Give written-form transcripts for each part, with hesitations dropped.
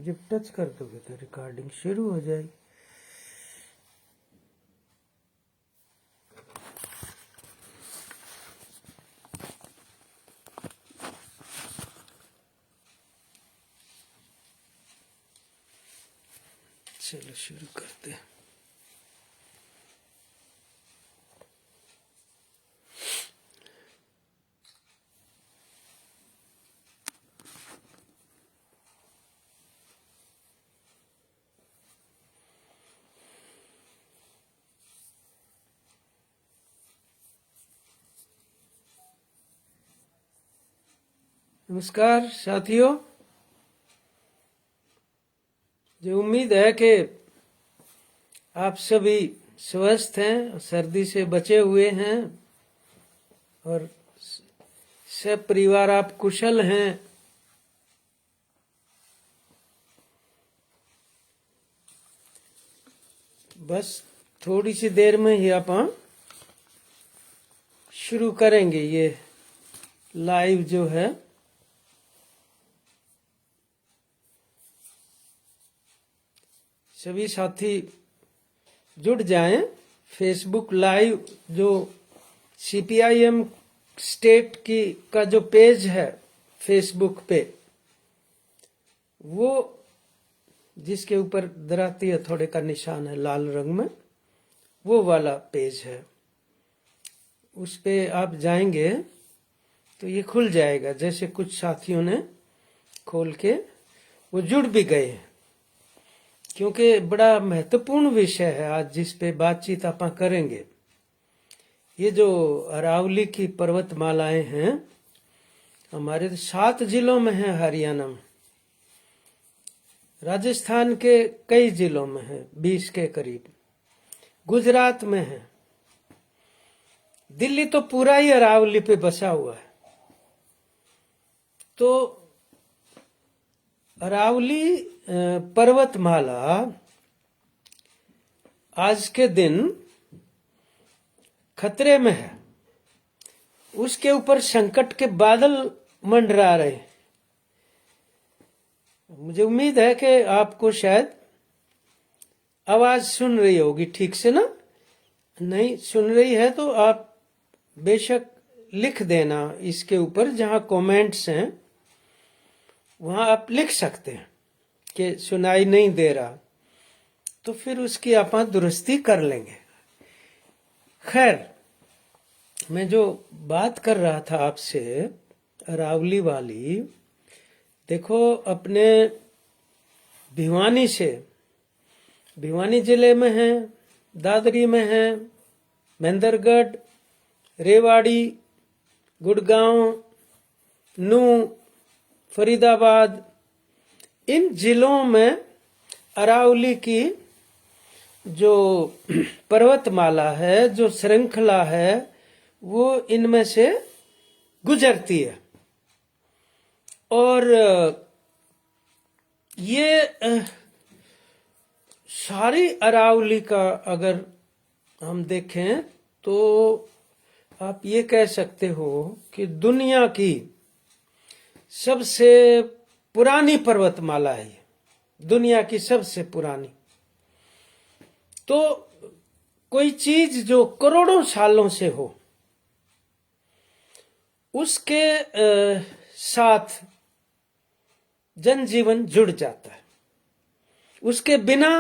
जब टच कर दोगे तो रिकॉर्डिंग शुरू हो जाएगी। चलो शुरू करते हैं। नमस्कार साथियों, जो उम्मीद है कि आप सभी स्वस्थ हैं, सर्दी से बचे हुए हैं और सब परिवार आप कुशल हैं। बस थोड़ी सी देर में ही आप शुरू करेंगे ये लाइव जो है। सभी साथी जुड़ जाएं। फेसबुक लाइव जो CPIM स्टेट की का जो पेज है फेसबुक पे, वो जिसके ऊपर दराती हथौड़े का निशान है लाल रंग में, वो वाला पेज है। उस पे आप जाएंगे तो ये खुल जाएगा। जैसे कुछ साथियों ने खोल के वो जुड़ भी गए हैं, क्योंकि बड़ा महत्वपूर्ण विषय है आज जिस पे बातचीत आप करेंगे। ये जो अरावली की पर्वतमालाएं हैं, हमारे 7 जिलों में है, हरियाणा में, राजस्थान के कई जिलों में है, 20 के करीब, गुजरात में है, दिल्ली तो पूरा ही अरावली पे बसा हुआ है। तो अरावली पर्वतमाला आज के दिन खतरे में है। उसके ऊपर संकट के बादल मंडरा रहे। मुझे उम्मीद है कि आपको शायद आवाज सुन रही होगी ठीक से ना। नहीं सुन रही है तो आप बेशक लिख देना इसके ऊपर, जहां कमेंट्स हैं वहां आप लिख सकते हैं कि सुनाई नहीं दे रहा, तो फिर उसकी आप दुरुस्ती कर लेंगे। खैर, मैं जो बात कर रहा था आपसे अरावली वाली, देखो अपने भिवानी से, भिवानी जिले में है, दादरी में है, महेंद्रगढ़, रेवाड़ी, गुड़गांव, नूंह, फरीदाबाद, इन जिलों में अरावली की जो पर्वतमाला है, जो श्रृंखला है, वो इनमें से गुजरती है। और ये सारी अरावली का अगर हम देखें तो आप ये कह सकते हो कि दुनिया की सबसे पुरानी पर्वतमाला है, दुनिया की सबसे पुरानी। तो कोई चीज जो करोड़ों सालों से हो, उसके साथ जनजीवन जुड़ जाता है। उसके बिना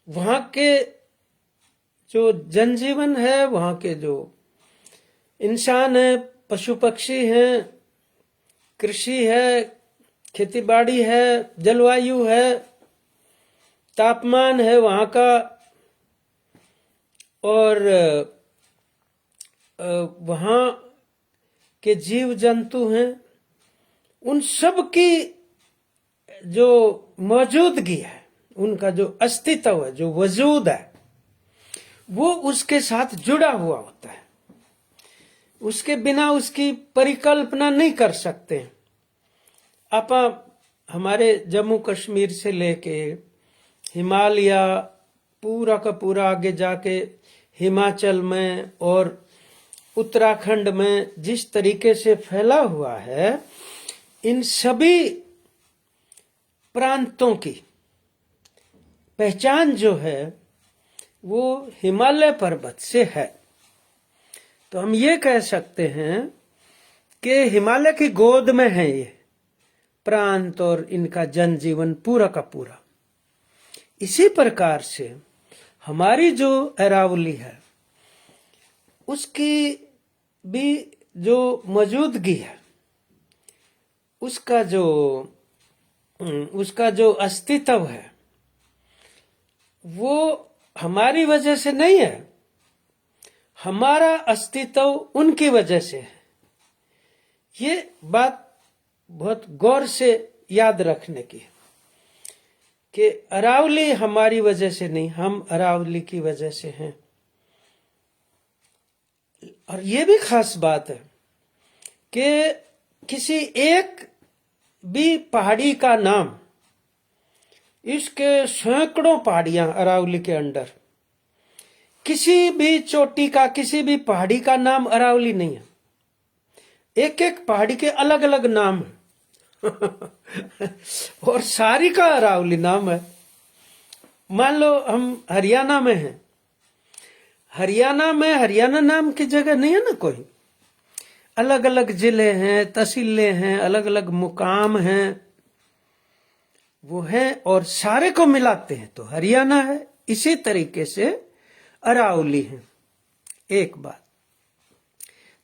वहां के जो जनजीवन है, वहां के जो इंसान है, पशु पक्षी हैं, कृषि है, खेतीबाड़ी है, जलवायु है, तापमान है वहां का, और वहां के जीव जंतु हैं, उन सब की जो मौजूदगी है, उनका जो अस्तित्व है, जो वजूद है, वो उसके साथ जुड़ा हुआ होता है। उसके बिना उसकी परिकल्पना नहीं कर सकते। आप हमारे जम्मू कश्मीर से लेके हिमालय, पूरा का पूरा आगे जाके हिमाचल में और उत्तराखंड में जिस तरीके से फैला हुआ है, इन सभी प्रांतों की पहचान जो है वो हिमालय पर्वत से है। तो हम ये कह सकते हैं कि हिमालय की गोद में है ये प्रांत और इनका जनजीवन पूरा का पूरा। इसी प्रकार से हमारी जो अरावली है उसकी भी जो मौजूदगी है, उसका जो अस्तित्व है वो हमारी वजह से नहीं है, हमारा अस्तित्व उनकी वजह से है। ये बात बहुत गौर से याद रखने की है कि अरावली हमारी वजह से नहीं, हम अरावली की वजह से हैं। और ये भी खास बात है कि किसी एक भी पहाड़ी का नाम, इसके सैकड़ों पहाड़ियां अरावली के अंदर, किसी भी चोटी का, किसी भी पहाड़ी का नाम अरावली नहीं है। एक एक पहाड़ी के अलग अलग नाम है और सारी का अरावली नाम है। मान लो हम हरियाणा में हैं, हरियाणा में हरियाणा नाम की जगह नहीं है ना कोई। अलग अलग जिले हैं, तहसीलें हैं, अलग अलग मुकाम हैं, वो हैं और सारे को मिलाते हैं तो हरियाणा है। इसी तरीके से अरावली है। एक बात,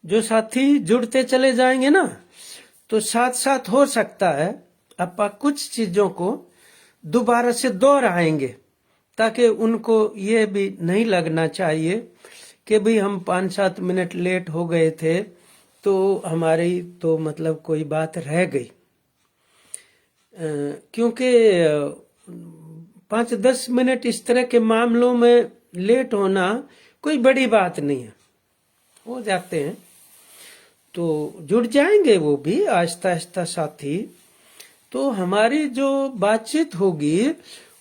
जो साथी जुड़ते चले जाएंगे ना तो साथ साथ हो सकता है अपा कुछ चीजों को दोबारा से दोहराएंगे, ताकि उनको ये भी नहीं लगना चाहिए कि भाई हम 5-7 मिनट लेट हो गए थे तो हमारी तो मतलब कोई बात रह गई। क्योंकि 5-10 मिनट इस तरह के मामलों में लेट होना कोई बड़ी बात नहीं है, हो जाते हैं तो जुड़ जाएंगे वो भी आहिस्ता आहिस्ता साथी। तो हमारी जो बातचीत होगी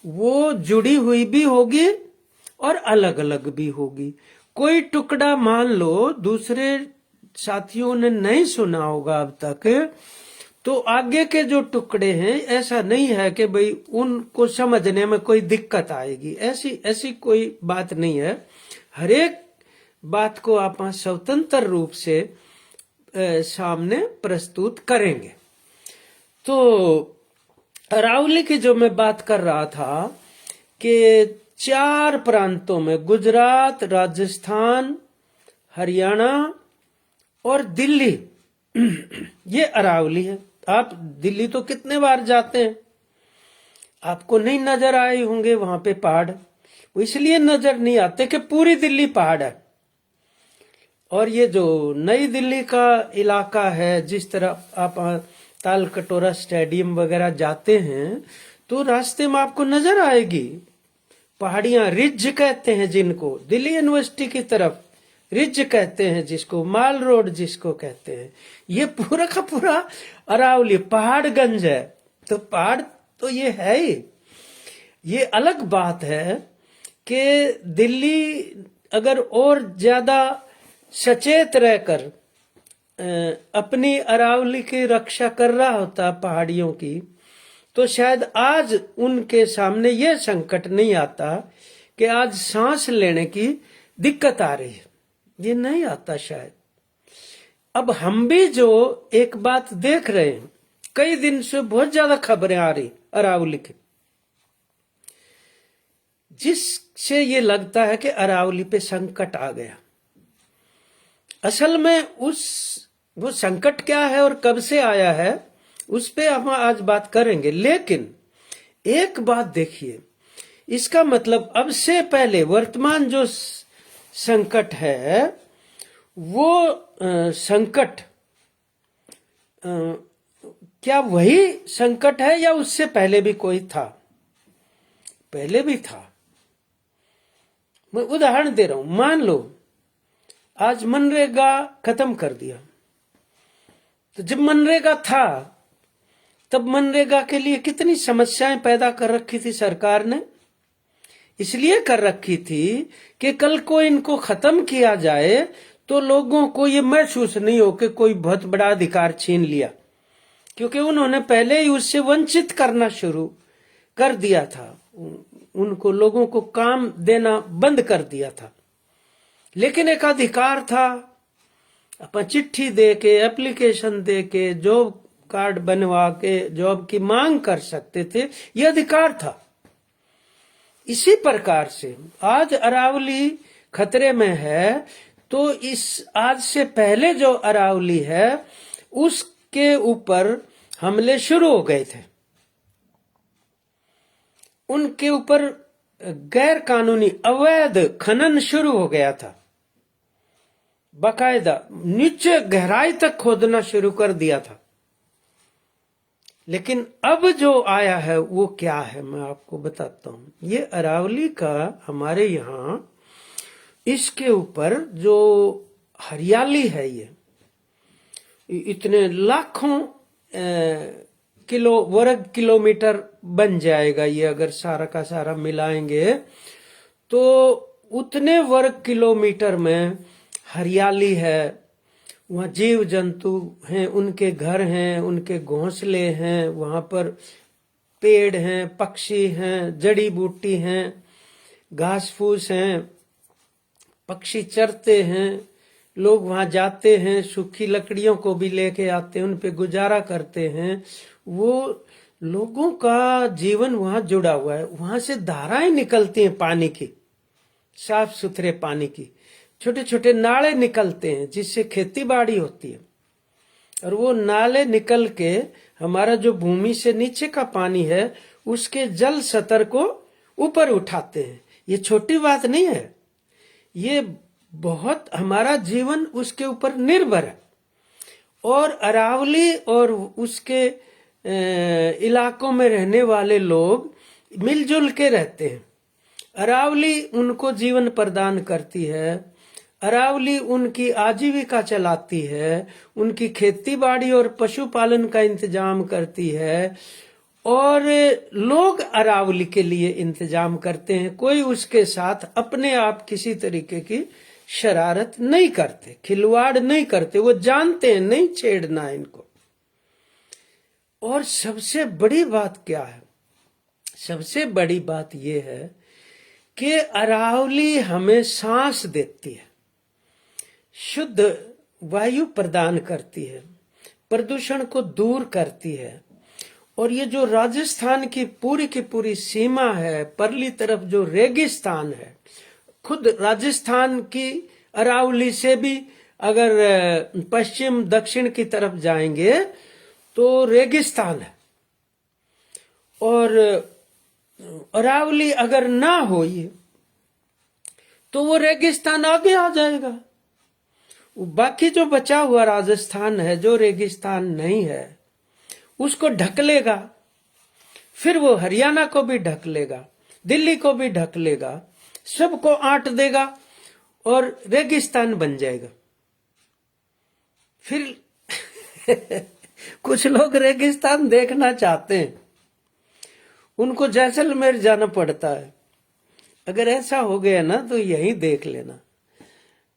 वो जुड़ी हुई भी होगी और अलग अलग भी होगी। कोई टुकड़ा मान लो दूसरे साथियों ने नहीं सुना होगा अब तक, तो आगे के जो टुकड़े हैं ऐसा नहीं है कि भाई उनको समझने में कोई दिक्कत आएगी, ऐसी कोई बात नहीं है। हर एक बात को आप स्वतंत्र रूप से सामने प्रस्तुत करेंगे। तो अरावली की जो मैं बात कर रहा था कि 4 प्रांतों में, गुजरात, राजस्थान, हरियाणा और दिल्ली, ये अरावली है। आप दिल्ली तो कितने बार जाते हैं, आपको नहीं नजर आए होंगे वहां पे पहाड़। इसलिए नजर नहीं आते कि पूरी दिल्ली पहाड़ है। और ये जो नई दिल्ली का इलाका है, जिस तरह आप ताल कटोरा स्टेडियम वगैरह जाते हैं तो रास्ते में आपको नजर आएगी पहाड़ियां, रिज कहते हैं जिनको, दिल्ली यूनिवर्सिटी की तरफ रिज कहते हैं जिसको, माल रोड जिसको कहते हैं, ये पूरा का पूरा अरावली पहाड़गंज है। तो पहाड़ तो ये है ही। ये अलग बात है कि दिल्ली अगर और ज्यादा सचेत रहकर अपनी अरावली की रक्षा कर रहा होता पहाड़ियों की, तो शायद आज उनके सामने यह संकट नहीं आता कि आज सांस लेने की दिक्कत आ रही है। ये नहीं आता शायद। अब हम भी जो एक बात देख रहे हैं, कई दिन से बहुत ज्यादा खबरें आ रही अरावली की, जिससे ये लगता है कि अरावली पे संकट आ गया। असल में वो संकट क्या है और कब से आया है उस पे हम आज बात करेंगे। लेकिन एक बात देखिए, इसका मतलब अब से पहले वर्तमान जो संकट है वो संकट क्या वही संकट है या उससे पहले भी कोई था? पहले भी था। मैं उदाहरण दे रहा हूं। मान लो आज मनरेगा खत्म कर दिया, तो जब मनरेगा था तब मनरेगा के लिए कितनी समस्याएं पैदा कर रखी थी सरकार ने। इसलिए कर रखी थी कि कल को इनको खत्म किया जाए तो लोगों को ये महसूस नहीं हो कि कोई बहुत बड़ा अधिकार छीन लिया। क्योंकि उन्होंने पहले ही उससे वंचित करना शुरू कर दिया था, उनको लोगों को काम देना बंद कर दिया था। लेकिन एक अधिकार था, अपन चिट्ठी दे के, एप्लीकेशन दे के, जॉब कार्ड बनवा के जॉब की मांग कर सकते थे, यह अधिकार था। इसी प्रकार से आज अरावली खतरे में है, तो इस आज से पहले जो अरावली है उसके ऊपर हमले शुरू हो गए थे। उनके ऊपर गैर कानूनी अवैध खनन शुरू हो गया था, बाकायदा नीचे गहराई तक खोदना शुरू कर दिया था। लेकिन अब जो आया है वो क्या है, मैं आपको बताता हूं। ये अरावली का हमारे यहाँ इसके ऊपर जो हरियाली है, ये इतने लाखों वर्ग किलोमीटर बन जाएगा। ये अगर सारा का सारा मिलाएंगे तो उतने वर्ग किलोमीटर में हरियाली है, वहाँ जीव जंतु हैं, उनके घर हैं, उनके घोंसले हैं, वहाँ पर पेड़ हैं, पक्षी हैं, जड़ी बूटी हैं, घास फूस हैं, पक्षी चरते हैं, लोग वहां जाते हैं, सूखी लकड़ियों को भी लेके आते हैं, उन पे गुजारा करते हैं। वो लोगों का जीवन वहां जुड़ा हुआ है। वहां से धाराएं निकलती हैं पानी की, साफ सुथरे पानी की, छोटे छोटे नाले निकलते हैं जिससे खेती बाड़ी होती है। और वो नाले निकल के हमारा जो भूमि से नीचे का पानी है उसके जल स्तर को ऊपर उठाते हैं। ये छोटी बात नहीं है, ये बहुत हमारा जीवन उसके ऊपर निर्भर है। और अरावली और उसके इलाकों में रहने वाले लोग मिलजुल के रहते हैं। अरावली उनको जीवन प्रदान करती है, अरावली उनकी आजीविका चलाती है, उनकी खेती बाड़ी और पशुपालन का इंतजाम करती है, और लोग अरावली के लिए इंतजाम करते हैं। कोई उसके साथ अपने आप किसी तरीके की शरारत नहीं करते, खिलवाड़ नहीं करते, वो जानते हैं नहीं छेड़ना है इनको। और सबसे बड़ी बात क्या है, सबसे बड़ी बात यह है कि अरावली हमें सांस देती है, शुद्ध वायु प्रदान करती है, प्रदूषण को दूर करती है। और ये जो राजस्थान की पूरी सीमा है, परली तरफ जो रेगिस्तान है, खुद राजस्थान की अरावली से भी अगर पश्चिम दक्षिण की तरफ जाएंगे तो रेगिस्तान है। और अरावली अगर ना हो ये तो वो रेगिस्तान आगे आ जाएगा। बाकी जो बचा हुआ राजस्थान है, जो रेगिस्तान नहीं है, उसको ढक लेगा, फिर वो हरियाणा को भी ढक लेगा, दिल्ली को भी ढक लेगा, सबको आंट देगा और रेगिस्तान बन जाएगा। फिर कुछ लोग रेगिस्तान देखना चाहते हैं, उनको जैसलमेर जाना पड़ता है। अगर ऐसा हो गया ना तो यहीं देख लेना,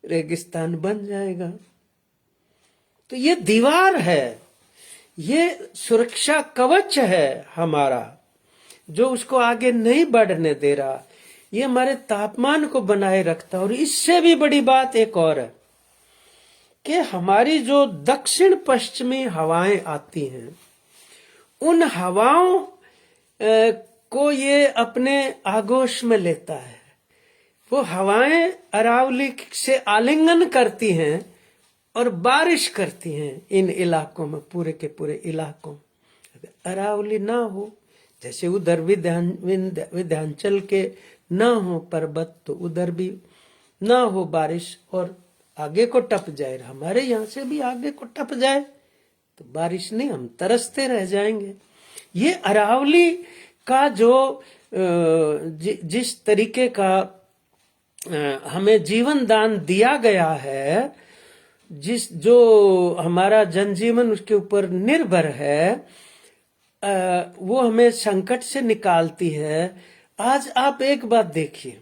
रेगिस्तान बन जाएगा। तो ये दीवार है, ये सुरक्षा कवच है हमारा, जो उसको आगे नहीं बढ़ने दे रहा। ये हमारे तापमान को बनाए रखता है। और इससे भी बड़ी बात एक और है कि हमारी जो दक्षिण पश्चिमी हवाएं आती हैं, उन हवाओं को ये अपने आगोश में लेता है। वो हवाएं अरावली से आलिंगन करती हैं और बारिश करती हैं इन इलाकों में, पूरे के पूरे इलाकों। अगर अरावली ना हो, जैसे उधर विंध्याचल के ना हो पर्वत, तो उधर भी ना हो बारिश और आगे को टप जाए, हमारे यहाँ से भी आगे को टप जाए, तो बारिश नहीं, हम तरसते रह जाएंगे। ये अरावली का जो जिस तरीके का हमें जीवन दान दिया गया है, जो हमारा जनजीवन उसके ऊपर निर्भर है, वो हमें संकट से निकालती है। आज आप एक बात देखिए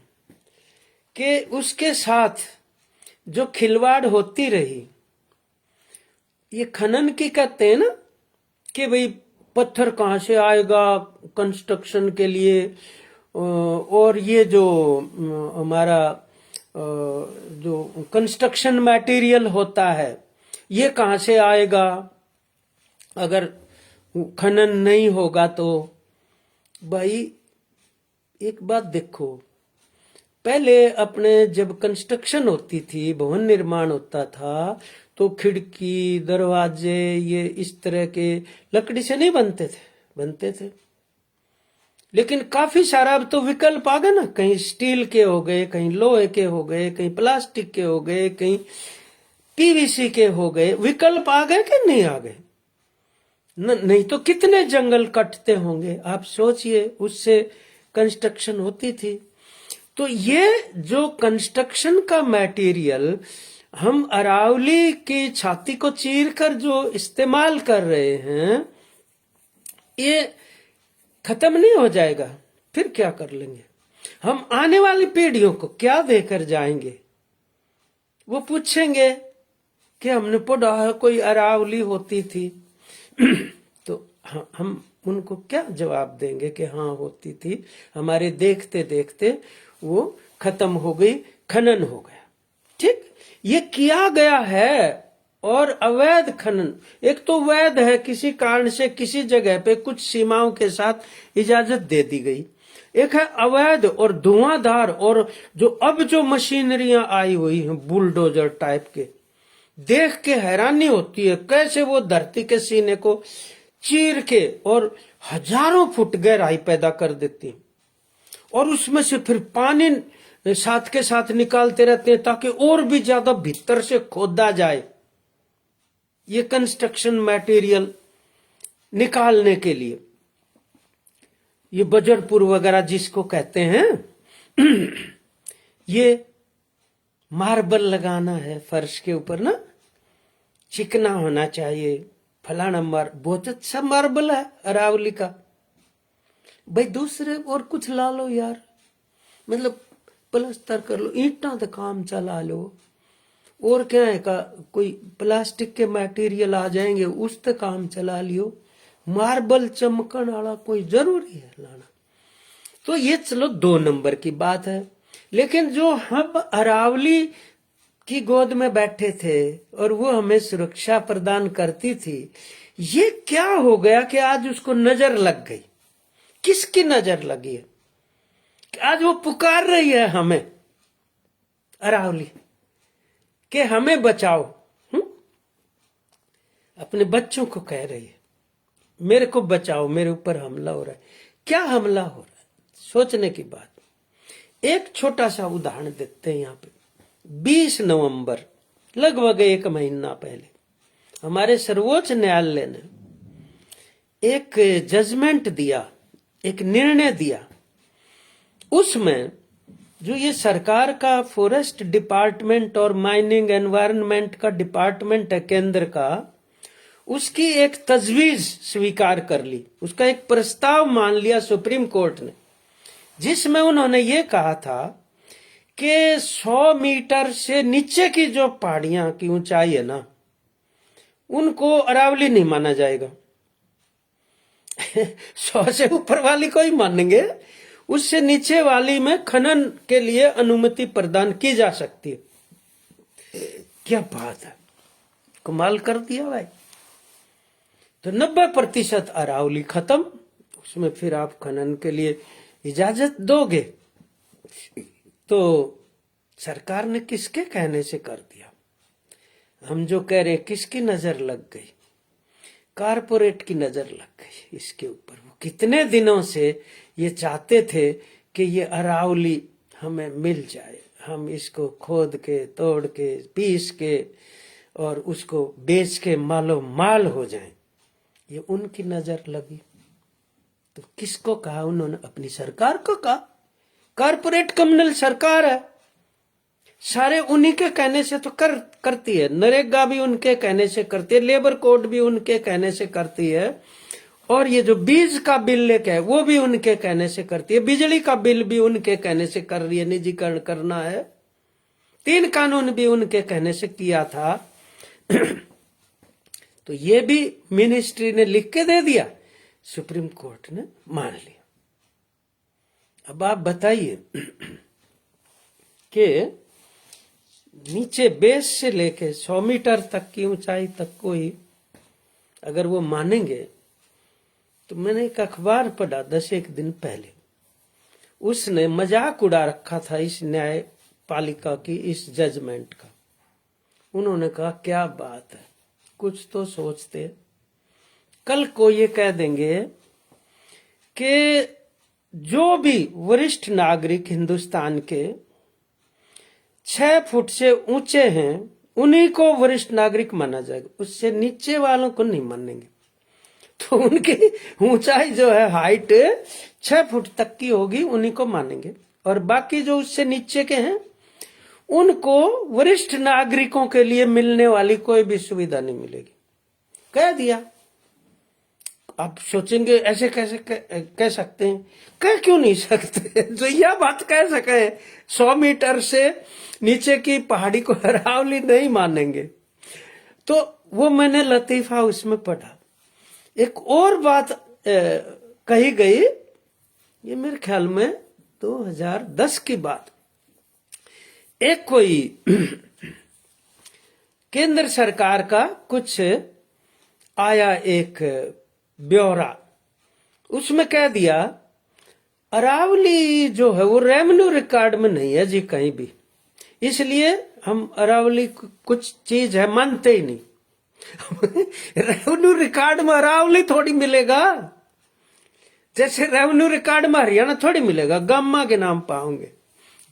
कि उसके साथ जो खिलवाड़ होती रही, ये खनन की कहते हैं ना, कि भाई पत्थर कहाँ से आएगा कंस्ट्रक्शन के लिए, और ये जो हमारा जो कंस्ट्रक्शन मटेरियल होता है ये कहाँ से आएगा अगर खनन नहीं होगा तो। भाई एक बात देखो, पहले अपने जब कंस्ट्रक्शन होती थी, भवन निर्माण होता था, तो खिड़की दरवाजे ये इस तरह के लकड़ी से नहीं बनते थे। लेकिन काफी सारा अब तो विकल्प आ गए ना, कहीं स्टील के हो गए, कहीं लोहे के हो गए, कहीं प्लास्टिक के हो गए, कहीं पीवीसी के हो गए। विकल्प आ गए कि नहीं आ गए? नहीं तो कितने जंगल कटते होंगे आप सोचिए, उससे कंस्ट्रक्शन होती थी। तो ये जो कंस्ट्रक्शन का मटेरियल हम अरावली की छाती को चीरकर जो इस्तेमाल कर रहे हैं, ये खत्म नहीं हो जाएगा। फिर क्या कर लेंगे हम? आने वाली पीढ़ियों को क्या देकर जाएंगे? वो पूछेंगे कि हमने पढ़ा है कोई अरावली होती थी तो हम उनको क्या जवाब देंगे कि हाँ होती थी, हमारे देखते देखते वो खत्म हो गई, खनन हो गया। ठीक, ये किया गया है। और अवैध खनन, एक तो वैध है, किसी कारण से किसी जगह पे कुछ सीमाओं के साथ इजाजत दे दी गई। एक है अवैध और धुआंधार, और जो अब जो मशीनरियां आई हुई हैं बुलडोजर टाइप के, देख के हैरानी होती है कैसे वो धरती के सीने को चीर के और हजारों फुट गहराई पैदा कर देती, और उसमें से फिर पानी साथ के साथ निकालते रहते हैं ताकि और भी ज्यादा भीतर से खोदा जाए ये कंस्ट्रक्शन मटेरियल निकालने के लिए। ये बजरपुर वगैरह जिसको कहते हैं ये मार्बल लगाना है फर्श के ऊपर ना, चिकना होना चाहिए, फलाना बहुत अच्छा मार्बल है अरावली का। भाई दूसरे और कुछ ला लो यार, मतलब प्लास्टर कर लो, ईंटा तो काम चला लो, और क्या है का कोई प्लास्टिक के मटेरियल आ जाएंगे उस तक काम चला लियो। मार्बल चमकन वाला कोई जरूरी है लाना? तो ये चलो 2 नंबर की बात है। लेकिन जो हम अरावली की गोद में बैठे थे और वो हमें सुरक्षा प्रदान करती थी, ये क्या हो गया कि आज उसको नजर लग गई? किसकी नजर लगी है कि आज वो पुकार रही है हमें अरावली कि हमें बचाओ? अपने बच्चों को कह रही है मेरे को बचाओ, मेरे ऊपर हमला हो रहा है। क्या हमला हो रहा है? सोचने की बात। एक छोटा सा उदाहरण देते हैं यहाँ पे। 20 नवंबर, लगभग 1 महीना पहले, हमारे सर्वोच्च न्यायालय ने एक जजमेंट दिया, एक निर्णय दिया। उसमें जो ये सरकार का फॉरेस्ट डिपार्टमेंट और माइनिंग एनवायरनमेंट का डिपार्टमेंट है केंद्र का, उसकी एक तजवीज स्वीकार कर ली, उसका एक प्रस्ताव मान लिया सुप्रीम कोर्ट ने, जिसमें उन्होंने ये कहा था कि 100 मीटर से नीचे की जो पहाड़ियां की ऊंचाई है ना, उनको अरावली नहीं माना जाएगा 100 से ऊपर वाली को ही मानेंगे, उससे नीचे वाली में खनन के लिए अनुमति प्रदान की जा सकती है। क्या बात है, कमाल कर दिया भाई। तो 90% अरावली खत्म, उसमें फिर आप खनन के लिए इजाजत दोगे? तो सरकार ने किसके कहने से कर दिया? हम जो कह रहे हैं किसकी नजर लग गई? कारपोरेट की नजर लग गई इसके ऊपर। वो कितने दिनों से ये चाहते थे कि ये अरावली हमें मिल जाए, हम इसको खोद के तोड़ के पीस के और उसको बेच के मालो माल हो जाए। ये उनकी नजर लगी। तो किसको कहा उन्होंने? अपनी सरकार को कहा। कारपोरेट कम्युनल सरकार है, सारे उन्हीं के कहने से तो करती है। नरेगा भी उनके कहने से करती है, लेबर कोड भी उनके कहने से करती है, और ये जो बीज का बिल लेके है वो भी उनके कहने से करती है, बिजली का बिल भी उनके कहने से कर रही है, निजीकरण करना है। 3 कानून भी उनके कहने से किया था। तो ये भी मिनिस्ट्री ने लिख के दे दिया, सुप्रीम कोर्ट ने मान लिया। अब आप बताइए कि नीचे बेस से लेके 100 मीटर तक की ऊंचाई तक कोई अगर वो मानेंगे, तो मैंने एक अखबार पढ़ा 10 दिन पहले, उसने मजाक उड़ा रखा था इस न्यायपालिका की इस जजमेंट का। उन्होंने कहा क्या बात है, कुछ तो सोचते। कल को ये कह देंगे कि जो भी वरिष्ठ नागरिक हिंदुस्तान के 6 फुट से ऊंचे हैं उन्हीं को वरिष्ठ नागरिक माना जाएगा, उससे नीचे वालों को नहीं मानेंगे। तो उनकी ऊंचाई जो है, हाइट 6 फुट तक की होगी, उन्हीं को मानेंगे, और बाकी जो उससे नीचे के हैं उनको वरिष्ठ नागरिकों के लिए मिलने वाली कोई भी सुविधा नहीं मिलेगी, कह दिया। आप सोचेंगे ऐसे कैसे कह सकते हैं? कह क्यों नहीं सकते? जो यह बात कह सके 100 मीटर से नीचे की पहाड़ी को अरावली नहीं मानेंगे, तो वो मैंने लतीफा उसमें पढ़ा। एक और बात कही गई, ये मेरे ख्याल में 2010 की बात। एक कोई केंद्र सरकार का कुछ आया एक ब्यौरा, उसमें कह दिया अरावली जो है वो रेवेन्यू रिकॉर्ड में नहीं है जी कहीं भी, इसलिए हम अरावली कुछ चीज है मानते ही नहीं। रेवेन्यू रिकॉर्ड में अरावली थोड़ी मिलेगा, जैसे रेवेन्यू रिकॉर्ड में हरियाणा थोड़ी मिलेगा। गामा के नाम पाओगे,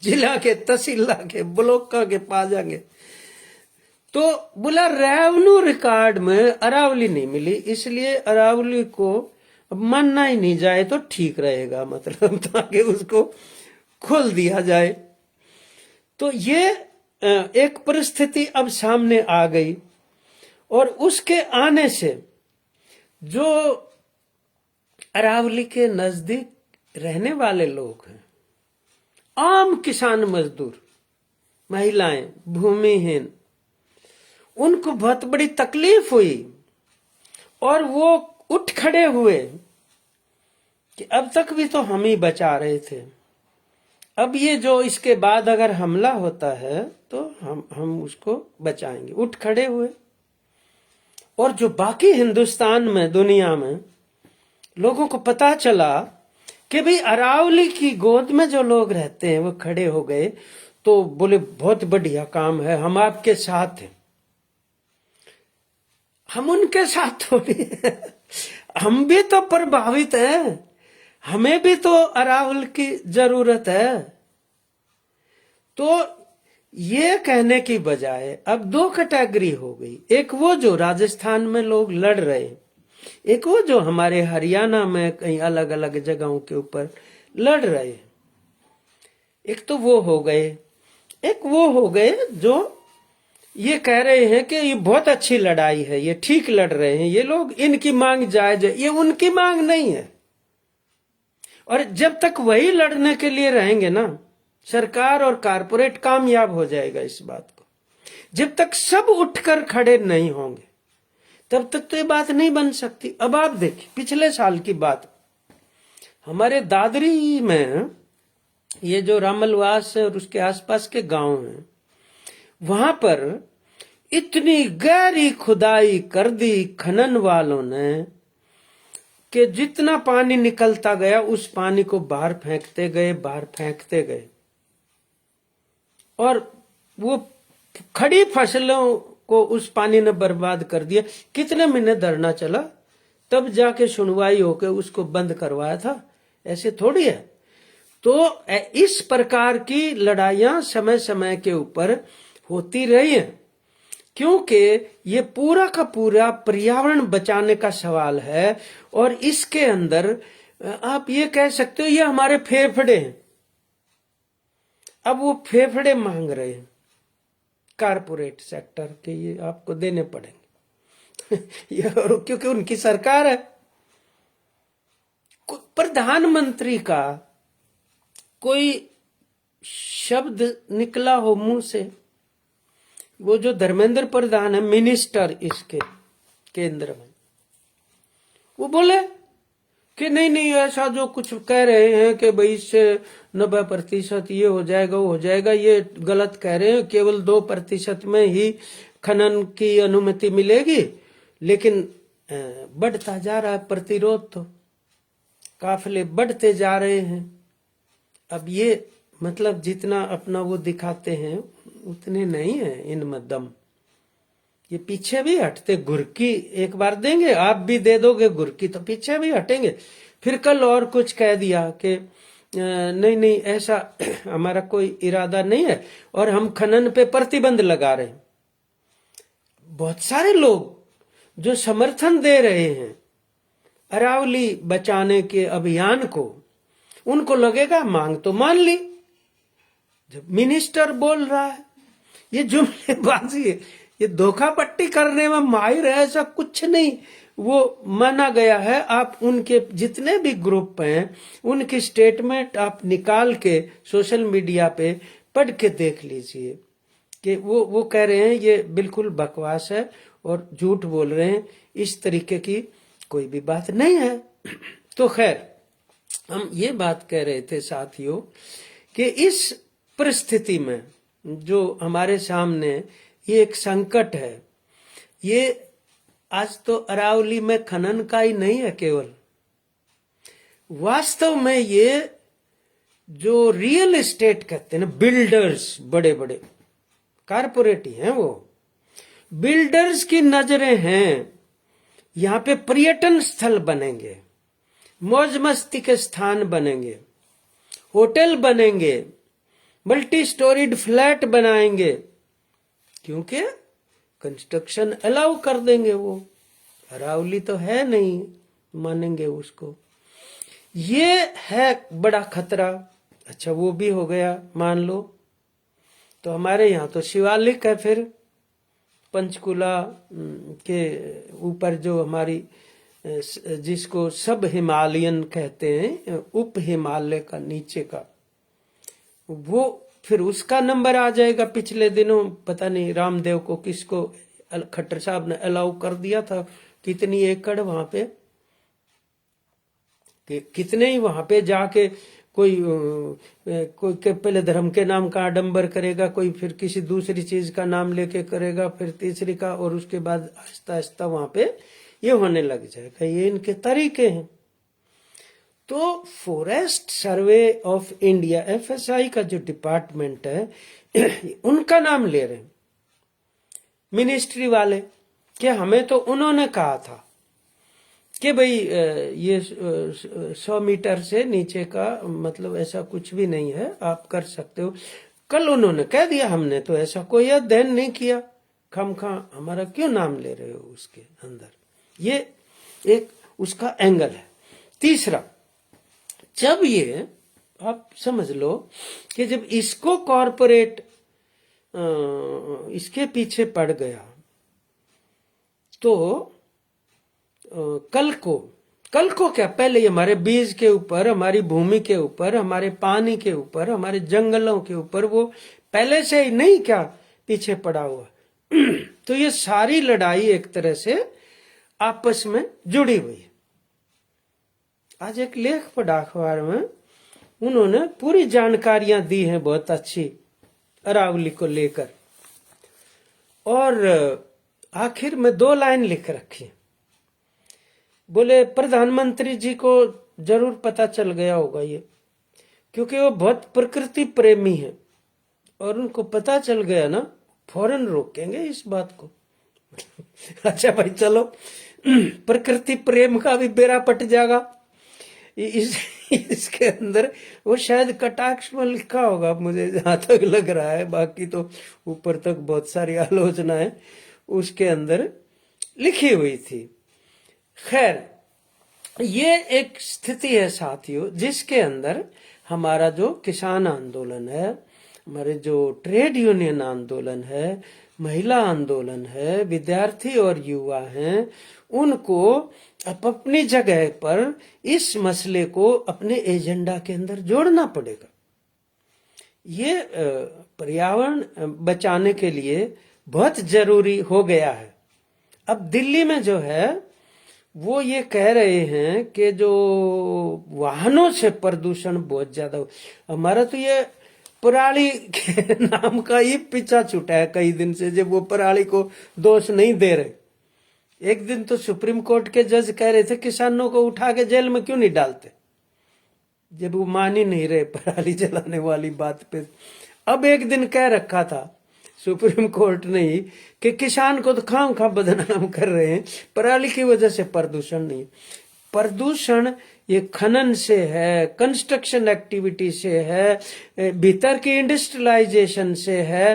जिला के, तहसील के, ब्लॉक के पा जाएंगे। तो बोला रेवेन्यू रिकॉर्ड में अरावली नहीं मिली, इसलिए अरावली को अब मानना ही नहीं जाए तो ठीक रहेगा, मतलब ताकि उसको खोल दिया जाए। तो ये एक परिस्थिति अब सामने आ गई, और उसके आने से जो अरावली के नजदीक रहने वाले लोग हैं, आम किसान मजदूर, महिलाएं, भूमिहीन, उनको बहुत बड़ी तकलीफ हुई, और वो उठ खड़े हुए कि अब तक भी तो हम ही बचा रहे थे, अब ये जो इसके बाद अगर हमला होता है तो हम उसको बचाएंगे। उठ खड़े हुए, और जो बाकी हिंदुस्तान में, दुनिया में लोगों को पता चला कि भाई अरावली की गोद में जो लोग रहते हैं वो खड़े हो गए, तो बोले बहुत बढ़िया काम है, हम आपके साथ हैं। हम उनके साथ थोड़ी हैं, हम भी तो प्रभावित हैं, हमें भी तो अरावल की जरूरत है। तो ये कहने की बजाय अब 2 कैटेगरी हो गई, एक वो जो राजस्थान में लोग लड़ रहे हैं, एक वो जो हमारे हरियाणा में कई अलग अलग जगहों के ऊपर लड़ रहे हैं। एक तो वो हो गए, एक वो हो गए जो ये कह रहे हैं कि ये बहुत अच्छी लड़ाई है, ये ठीक लड़ रहे हैं ये लोग, इनकी मांग जायज है। ये उनकी मांग नहीं है, और जब तक वही लड़ने के लिए रहेंगे ना, सरकार और कारपोरेट कामयाब हो जाएगा इस बात को। जब तक सब उठकर खड़े नहीं होंगे तब तक तो ये बात नहीं बन सकती। अब आप देखिए पिछले साल की बात, हमारे दादरी में ये जो रामलवास है और उसके आसपास के गांव हैं, वहां पर इतनी गहरी खुदाई कर दी खनन वालों ने कि जितना पानी निकलता गया उस पानी को बाहर फेंकते गए, बाहर फेंकते गए, और वो खड़ी फसलों को उस पानी ने बर्बाद कर दिया। कितने महीने धरना चला, तब जाके सुनवाई होकर उसको बंद करवाया था, ऐसे थोड़ी है। तो इस प्रकार की लड़ाइयां समय समय के ऊपर होती रही हैं, क्योंकि ये पूरा का पूरा पर्यावरण बचाने का सवाल है, और इसके अंदर आप ये कह सकते हो ये हमारे फेफड़े हैं। अब वो फेफड़े मांग रहे हैं कारपोरेट सेक्टर के, ये आपको देने पड़ेंगे। ये क्योंकि उनकी सरकार है। प्रधानमंत्री का कोई शब्द निकला हो मुंह से, वो जो धर्मेंद्र प्रधान है, मिनिस्टर इसके केंद्र में। वो बोले कि नहीं नहीं, ऐसा जो कुछ कह रहे हैं कि भाई इससे 90% ये हो जाएगा वो हो जाएगा, ये गलत कह रहे हैं। केवल 2% में ही खनन की अनुमति मिलेगी, लेकिन बढ़ता जा रहा है प्रतिरोध, तो काफिले बढ़ते जा रहे हैं। अब ये मतलब जितना अपना वो दिखाते हैं उतने नहीं है इनमें दम। ये पीछे भी हटते, घुरकी एक बार देंगे, आप भी दे दोगे घुरकी तो पीछे भी हटेंगे। फिर कल और कुछ कह दिया कि नहीं नहीं ऐसा हमारा कोई इरादा नहीं है और हम खनन पे प्रतिबंध लगा रहे हैं। बहुत सारे लोग जो समर्थन दे रहे हैं अरावली बचाने के अभियान को, उनको लगेगा मांग तो मान ली, जब मिनिस्टर बोल रहा है। ये जुमलेबाजी है, ये धोखा पट्टी करने में माहिर है, ऐसा कुछ नहीं। वो माना गया है। आप उनके जितने भी ग्रुप हैं उनकी स्टेटमेंट आप निकाल के सोशल मीडिया पे पढ़ के देख लीजिए कि वो कह रहे हैं ये बिल्कुल बकवास है और झूठ बोल रहे हैं, इस तरीके की कोई भी बात नहीं है। तो खैर, हम ये बात कह रहे थे साथियों कि इस परिस्थिति में जो हमारे सामने ये एक संकट है, ये आज तो अरावली में खनन का ही नहीं है केवल, वास्तव में ये जो रियल एस्टेट कहते हैं ना, बिल्डर्स, बड़े बड़े कारपोरेट ही हैं, वो बिल्डर्स की नजरें हैं। यहाँ पे पर्यटन स्थल बनेंगे, मौज मस्ती के स्थान बनेंगे, होटल बनेंगे, मल्टी स्टोरीड फ्लैट बनाएंगे, क्योंकि कंस्ट्रक्शन अलाउ कर देंगे। वो अरावली तो है नहीं, मानेंगे उसको। ये है बड़ा खतरा। अच्छा, वो भी हो गया मान लो, तो हमारे यहाँ तो शिवालिक है, फिर पंचकुला के ऊपर जो हमारी जिसको सब हिमालयन कहते हैं, उप हिमालय का नीचे का, वो फिर उसका नंबर आ जाएगा। पिछले दिनों पता नहीं रामदेव को किसको खट्टर साहब ने अलाउ कर दिया था, कितनी एकड़ वहां पे, कितने ही वहां पे जाके कोई के पहले धर्म के नाम का आडंबर करेगा, कोई फिर किसी दूसरी चीज का नाम लेके करेगा, फिर तीसरी का, और उसके बाद आहिस्ता आहिस्ता वहां पे ये होने लग जाएगा। ये इनके तरीके हैं। तो forest survey of India, FSI का जो डिपार्टमेंट है, उनका नाम ले रहे हैं मिनिस्ट्री वाले, कि हमें तो उन्होंने कहा था कि भाई ये 100 मीटर से नीचे का मतलब ऐसा कुछ भी नहीं है, आप कर सकते हो। कल उन्होंने कह दिया हमने तो ऐसा कोई अध्ययन नहीं किया, खामखा हमारा क्यों नाम ले रहे हो उसके अंदर। ये एक उसका एंगल है। तीसरा, जब ये आप समझ लो कि जब इसको कॉरपोरेट इसके पीछे पड़ गया, तो कल को क्या, पहले हमारे बीज के ऊपर, हमारी भूमि के ऊपर, हमारे पानी के ऊपर, हमारे जंगलों के ऊपर वो पहले से ही नहीं क्या पीछे पड़ा हुआ। तो ये सारी लड़ाई एक तरह से आपस में जुड़ी हुई है। आज एक लेख पढ़ा अखबार में, उन्होंने पूरी जानकारियां दी हैं बहुत अच्छी अरावली को लेकर, और आखिर में 2 लाइन लिख रखी। बोले प्रधानमंत्री जी को जरूर पता चल गया होगा ये, क्योंकि वो बहुत प्रकृति प्रेमी है, और उनको पता चल गया ना, फौरन रोकेंगे इस बात को। अच्छा भाई चलो, प्रकृति प्रेम का भी बेड़ा पट जाएगा। इसके अंदर वो शायद कटाक्ष में लिखा होगा, मुझे जहां तक लग रहा है, बाकी तो ऊपर तक बहुत सारी आलोचनाएं उसके अंदर लिखी हुई थी। खैर, ये एक स्थिति है साथियों, जिसके अंदर हमारा जो किसान आंदोलन है, हमारे जो ट्रेड यूनियन आंदोलन है, महिला आंदोलन है, विद्यार्थी और युवा हैं, उनको अपनी जगह पर इस मसले को अपने एजेंडा के अंदर जोड़ना पड़ेगा। ये पर्यावरण बचाने के लिए बहुत जरूरी हो गया है। अब दिल्ली में जो है वो ये कह रहे हैं कि जो वाहनों से प्रदूषण बहुत ज्यादा हमारा तो ये पराली के नाम का ही पीछा छूटा है कई दिन से, जब वो पराली को दोष नहीं दे रहे। एक दिन तो सुप्रीम कोर्ट के जज कह रहे थे किसानों को उठा के जेल में क्यों नहीं डालते, जब वो मान ही नहीं रहे पराली जलाने वाली बात पे। अब एक दिन कह रखा था सुप्रीम कोर्ट ने ही कि किसान को तो खाम खा बदनाम कर रहे हैं, पराली की वजह से प्रदूषण नहीं। प्रदूषण ये खनन से है, कंस्ट्रक्शन एक्टिविटी से है, भीतर की इंडस्ट्रियलाइजेशन से है,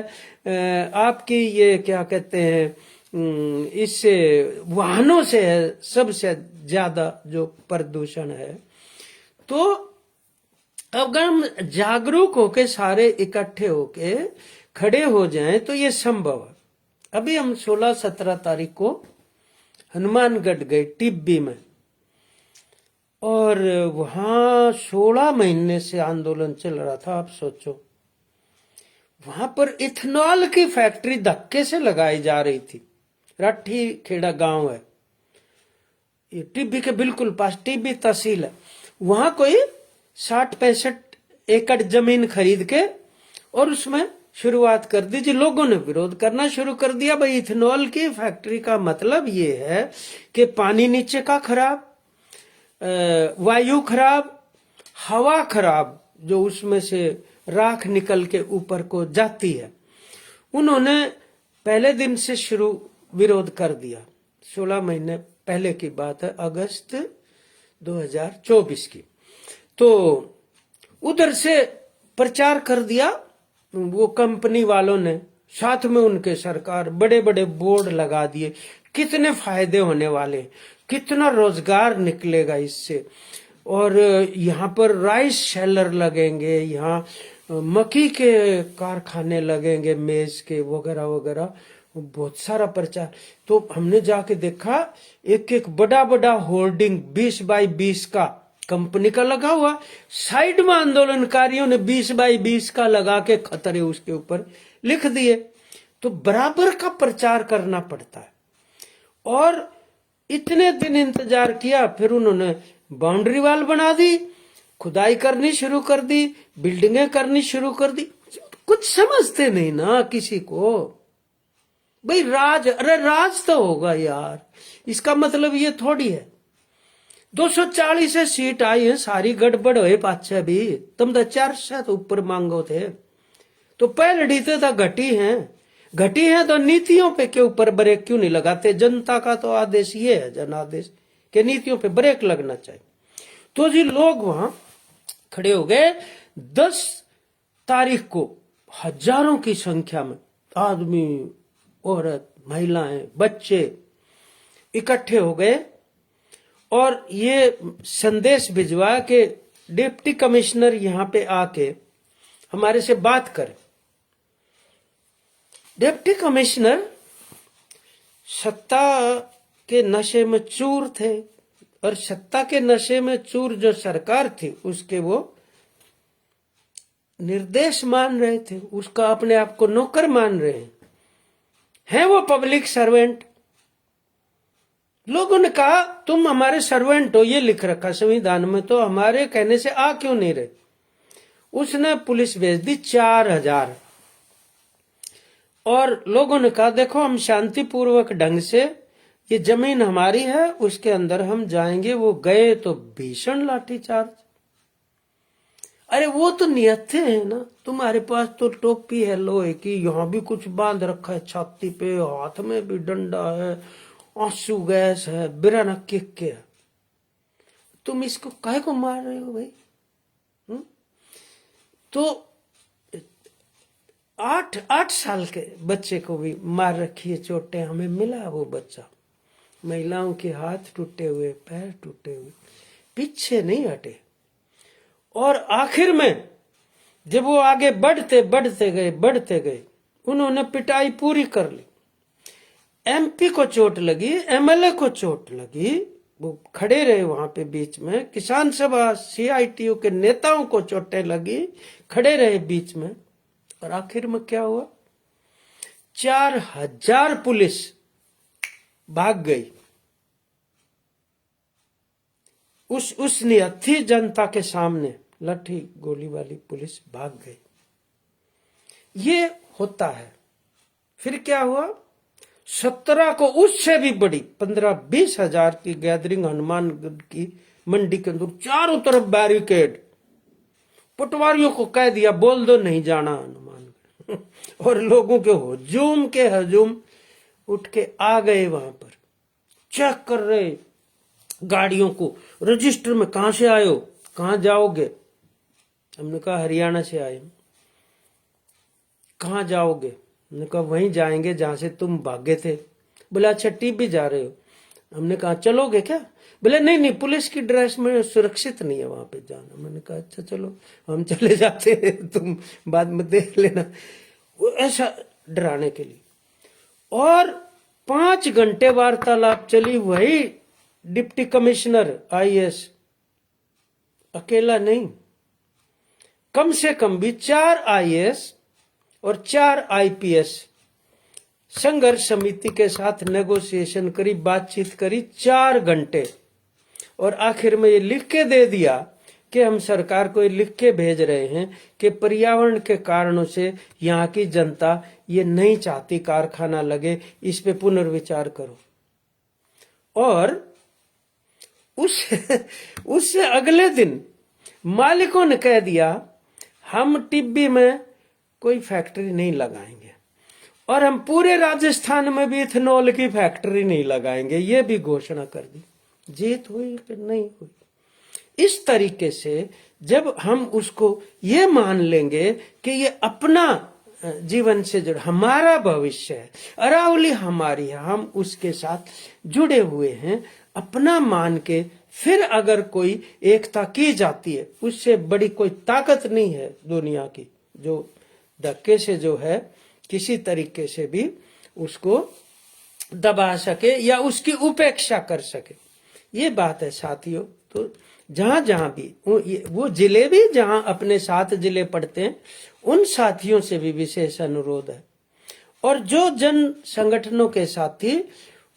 आपकी ये क्या कहते हैं इससे वाहनों से है, सबसे ज्यादा जो प्रदूषण है। तो अगर हम जागरूक होके सारे इकट्ठे होके खड़े हो जाएं तो ये संभव है। अभी हम 16-17 तारीख को हनुमानगढ़ गए टिब्बी में, और वहां 16 महीने से आंदोलन चल रहा था। आप सोचो वहां पर इथेनॉल की फैक्ट्री धक्के से लगाई जा रही थी। राठी खेड़ा गांव है, ये टिब्बी के बिल्कुल पास, टिब्बी तहसील है। वहां कोई 60-65 एकड़ जमीन खरीद के और उसमें शुरुआत कर दी जी। लोगों ने विरोध करना शुरू कर दिया। भाई इथेनॉल की फैक्ट्री का मतलब ये है कि पानी नीचे का खराब, वायु खराब, हवा खराब, जो उसमें से राख निकल के ऊपर को जाती है। उन्होंने पहले दिन से शुरू विरोध कर दिया। 16 महीने पहले की बात है, अगस्त 2024 की। तो उधर से प्रचार कर दिया वो कंपनी वालों ने, साथ में उनके सरकार, बड़े बड़े बोर्ड लगा दिए। कितने फायदे होने वाले, कितना रोजगार निकलेगा इससे, और यहाँ पर राइस शेलर लगेंगे, यहाँ मक्की के कारखाने लगेंगे, मेज के वगैरह वगैरह, बहुत सारा प्रचार। तो हमने जाके देखा एक एक बड़ा बड़ा होर्डिंग 20 बाई 20 का कंपनी का लगा हुआ, साइड में आंदोलनकारियों ने 20 बाई 20 का लगा के खतरे उसके ऊपर लिख दिए। तो बराबर का प्रचार करना पड़ता है। और इतने दिन इंतजार किया, फिर उन्होंने बाउंड्री वॉल बना दी, खुदाई करनी शुरू कर दी, बिल्डिंगें करनी शुरू कर दी। कुछ समझते नहीं ना किसी को। भाई राज, अरे राज तो होगा यार, इसका मतलब ये थोड़ी है 240 सीट आई है, सारी गड़बड़ हुए पाछे भी। तुम तो 400 ऊपर मांगो थे, तो पहले तो घटी हैं तो नीतियों पे के ऊपर ब्रेक क्यों नहीं लगाते? जनता का तो आदेश ये है, जनादेश, कि नीतियों पे ब्रेक लगना चाहिए। तो जी लोग वहां खड़े हो गए। 10 तारीख को हजारों की संख्या में आदमी, औरत, महिलाएं, बच्चे इकट्ठे हो गए और ये संदेश भिजवा के डिप्टी कमिश्नर यहाँ पे आके हमारे से बात करे। डिप्टी कमिश्नर सत्ता के नशे में चूर थे, और सत्ता के नशे में चूर जो सरकार थी उसके वो निर्देश मान रहे थे, उसका अपने आप को नौकर मान रहे हैं वो पब्लिक सर्वेंट। लोगों ने कहा तुम हमारे सर्वेंट हो, ये लिख रखा संविधान में, तो हमारे कहने से आ क्यों नहीं रहे? उसने पुलिस भेज दी 4000, और लोगों ने कहा देखो हम शांतिपूर्वक ढंग से, ये जमीन हमारी है, उसके अंदर हम जाएंगे। वो गए तो भीषण लाठीचार्ज। अरे वो तो नियत है ना, तुम्हारे पास तो टोपी है लोहे की, यहाँ भी कुछ बांध रखा है छाती पे, हाथ में भी डंडा है, आंसू गैस है, बिराना किक के, तुम इसको काहे को मार रहे हो भाई? तो 8 साल के बच्चे को भी मार रखी है चोटें, हमें मिला वो बच्चा। महिलाओं के हाथ टूटे हुए, पैर टूटे हुए, पीछे नहीं हटे। और आखिर में जब वो आगे बढ़ते गए, उन्होंने पिटाई पूरी कर ली। एमपी को चोट लगी, एमएलए को चोट लगी, वो खड़े रहे वहां पे बीच में। किसान सभा सीआईटीयू के नेताओं को चोटें लगी, खड़े रहे बीच में। और आखिर में क्या हुआ? 4000 पुलिस भाग गई। उस निहत्थी जनता के सामने लाठी गोली वाली पुलिस भाग गई। ये होता है। फिर क्या हुआ, 17 को उससे भी बड़ी 15-20 हजार की गैदरिंग हनुमानगढ़ की मंडी के अंदर, चारों तरफ बैरिकेड, पटवारियों को कह दिया बोल दो नहीं जाना हनुमानगढ़। और लोगों के हजूम उठ के आ गए वहां पर, चेक कर रहे गाड़ियों को, रजिस्टर में कहां से आए हो, कहां जाओगे। हमने कहा हरियाणा से आए। कहां जाओगे, हमने कहा वहीं जाएंगे जहां से तुम भागे थे। बोले अच्छा टीबी जा रहे हो। हमने कहा चलोगे क्या, बोले नहीं नहीं पुलिस की ड्रेस में सुरक्षित नहीं है वहां पे जाना। मैंने कहा अच्छा चलो हम चले जाते हैं, तुम बाद में देख लेना। वो ऐसा डराने के लिए। और 5 घंटे वार्तालाप चली। वही डिप्टी कमिश्नर आईएएस, अकेला नहीं, कम से कम भी 4 आईएएस और 4 आईपीएस संघर्ष समिति के साथ नेगोशिएशन करी, बातचीत करी 4 घंटे। और आखिर में ये लिख के दे दिया कि हम सरकार को ये लिख के भेज रहे हैं कि पर्यावरण के कारणों से यहाँ की जनता ये नहीं चाहती कारखाना लगे, इस पे पुनर्विचार करो। और उससे अगले दिन मालिकों ने कह दिया हम टिब्बी में कोई फैक्ट्री नहीं लगाएंगे और हम पूरे राजस्थान में भी इथेनॉल की फैक्ट्री नहीं लगाएंगे, ये भी घोषणा कर दी। जीत हुई कि नहीं हुई। इस तरीके से जब हम उसको ये मान लेंगे कि ये अपना जीवन से जुड़, हमारा भविष्य है, अरावली हमारी है, हम उसके साथ जुड़े हुए हैं, अपना मान के फिर अगर कोई एकता की जाती है, उससे बड़ी कोई ताकत नहीं है दुनिया की जो धक्के से जो है किसी तरीके से भी उसको दबा सके या उसकी उपेक्षा कर सके। ये बात है साथियों। तो जहां जहां भी वो जिले भी जहां अपने 7 जिले पड़ते हैं, उन साथियों से भी विशेष अनुरोध है। और जो जन संगठनों के साथी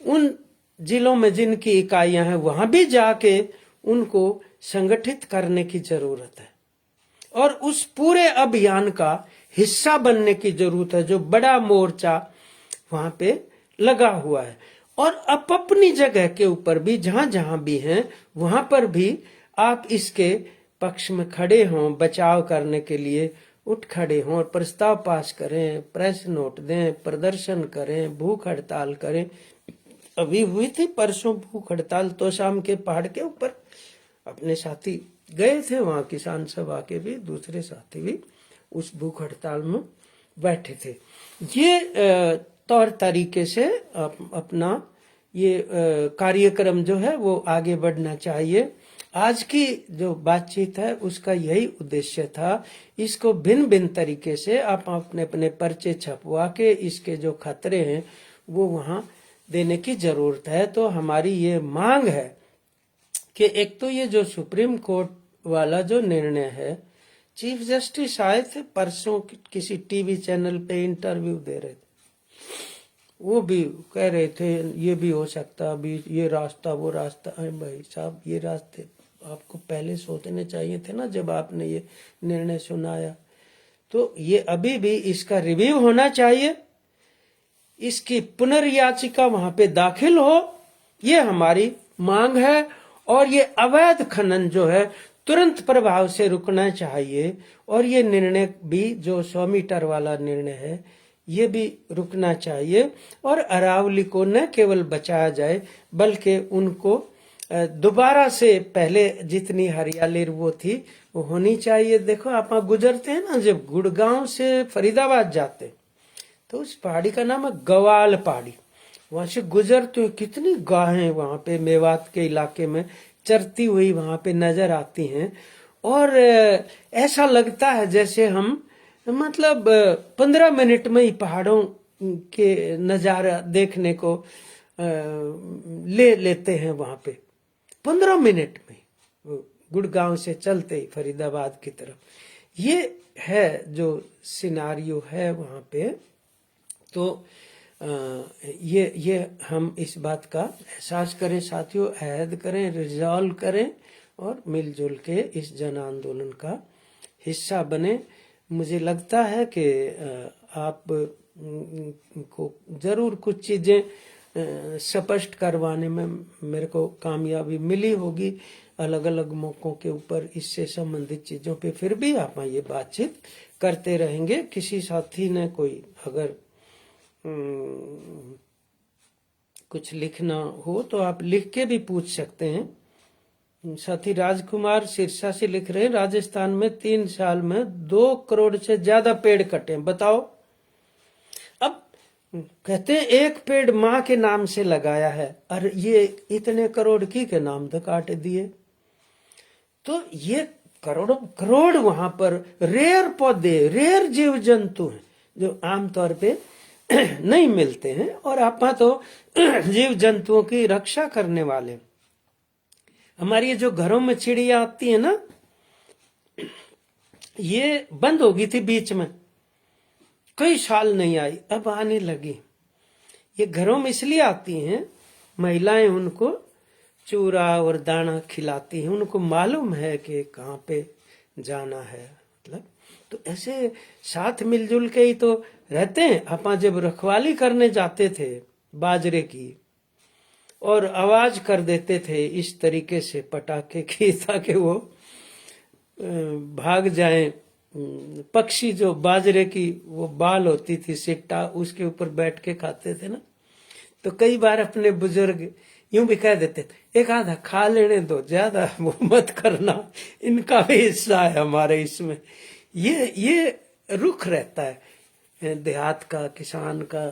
उन जिलों में जिनकी इकाइयां हैं, वहां भी जाके उनको संगठित करने की जरूरत है और उस पूरे अभियान का हिस्सा बनने की जरूरत है जो बड़ा मोर्चा वहां पे लगा हुआ है। और अपनी जगह के ऊपर भी जहां जहां भी हैं वहां पर भी आप इसके पक्ष में खड़े हों, बचाव करने के लिए उठ खड़े हों और प्रस्ताव पास करें, प्रेस नोट दें, प्रदर्शन करें, भूख हड़ताल करें। अभी हुई थी परसों भूख हड़ताल, तो शाम के पहाड़ के ऊपर अपने साथी गए थे, वहां किसान सभा के भी दूसरे साथी भी उस भूख हड़ताल में बैठे थे। ये तौर तरीके से अपना ये कार्यक्रम जो है वो आगे बढ़ना चाहिए। आज की जो बातचीत है उसका यही उद्देश्य था। इसको भिन्न भिन्न तरीके से आप अपने अपने पर्चे छपवा के इसके जो खतरे हैं वो वहां देने की जरूरत है। तो हमारी ये मांग है कि एक तो ये जो सुप्रीम कोर्ट वाला जो निर्णय है, चीफ जस्टिस आए थे परसों किसी टीवी चैनल पे इंटरव्यू दे रहे थे, वो भी कह रहे थे ये भी हो सकता, अभी ये रास्ता वो रास्ता। भाई साहब ये रास्ते आपको पहले सोचने चाहिए थे ना जब आपने ये निर्णय सुनाया। तो ये अभी भी इसका रिव्यू होना चाहिए, इसकी पुनर्याचिका वहां पे दाखिल हो, ये हमारी मांग है। और ये अवैध खनन जो है तुरंत प्रभाव से रुकना चाहिए और ये निर्णय भी जो 100 मीटर वाला निर्णय है ये भी रुकना चाहिए। और अरावली को न केवल बचाया जाए बल्कि उनको दोबारा से पहले जितनी हरियाली वो थी वो होनी चाहिए। देखो आप गुजरते हैं ना, जब गुड़गांव से फरीदाबाद जाते तो उस पहाड़ी का नाम है गवाल पहाड़ी, वहां से गुजरते हुए कितनी गायें वहां पे मेवात के इलाके में चरती हुई वहां पे नजर आती हैं। और ऐसा लगता है जैसे हम मतलब 15 मिनट में ही पहाड़ों के नजारा देखने को ले लेते हैं वहां पे 15 मिनट में, गुड़गांव से चलते ही फरीदाबाद की तरफ। ये है जो सिनारियो है वहां पे। तो ये हम इस बात का एहसास करें साथियों, अहद करें, रिजॉल्व करें और मिलजुल के इस जन आंदोलन का हिस्सा बने। मुझे लगता है कि आप को जरूर कुछ चीजें स्पष्ट करवाने में मेरे को कामयाबी मिली होगी अलग अलग मौकों के ऊपर, इससे संबंधित चीजों पे फिर भी आप ये बातचीत करते रहेंगे। किसी साथी ने कोई अगर कुछ लिखना हो तो आप लिख के भी पूछ सकते हैं। साथी राजकुमार सिरसा से लिख रहे हैं, राजस्थान में 3 साल में 2 करोड़ से ज्यादा पेड़ कटे, बताओ। अब कहते हैं एक पेड़ माँ के नाम से लगाया है और ये इतने करोड़ की के नाम तो काट दिए। तो ये करोड़ों करोड़ वहां पर रेयर पौधे, रेयर जीव जंतु हैं जो आमतौर पे नहीं मिलते हैं, और आप तो जीव जंतुओं की रक्षा करने वाले। हमारी ये जो घरों में चिड़िया आती है ना, ये बंद हो गई थी बीच में, कई साल नहीं आई, अब आने लगी। ये घरों में इसलिए आती हैं, महिलाएं उनको चूरा और दाना खिलाती हैं, उनको मालूम है कि कहाँ पे जाना है। मतलब तो ऐसे साथ मिलजुल के ही तो रहते हैं। अपन जब रखवाली करने जाते थे बाजरे की और आवाज कर देते थे इस तरीके से पटाखे की ताकि वो भाग जाएं, पक्षी जो बाजरे की वो बाल होती थी सिट्टा, उसके ऊपर बैठ के खाते थे ना, तो कई बार अपने बुजुर्ग यूं भी कह देते थे एक आधा खा लेने दो, ज्यादा वो मत करना, इनका भी हिस्सा है हमारे इसमें। ये रुख रहता है देहात का, किसान का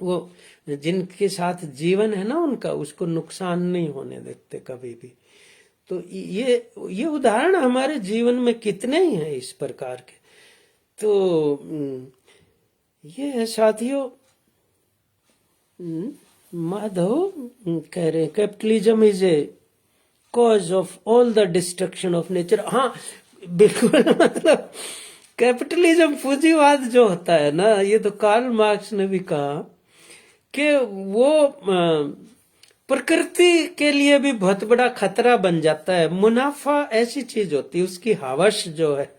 वो जिनके साथ जीवन है ना उनका, उसको नुकसान नहीं होने देते कभी भी। तो ये उदाहरण हमारे जीवन में कितने ही हैं इस प्रकार के। तो ये है साथियों, माधव कह रहे हैं capitalism is a cause of all the destruction of nature. हाँ बिल्कुल, मतलब कैपिटलिज्म पूंजीवाद जो होता है ना, ये तो कार्ल मार्क्स ने भी कहा कि वो प्रकृति के लिए भी बहुत बड़ा खतरा बन जाता है। मुनाफा ऐसी चीज होती है, उसकी हवस जो है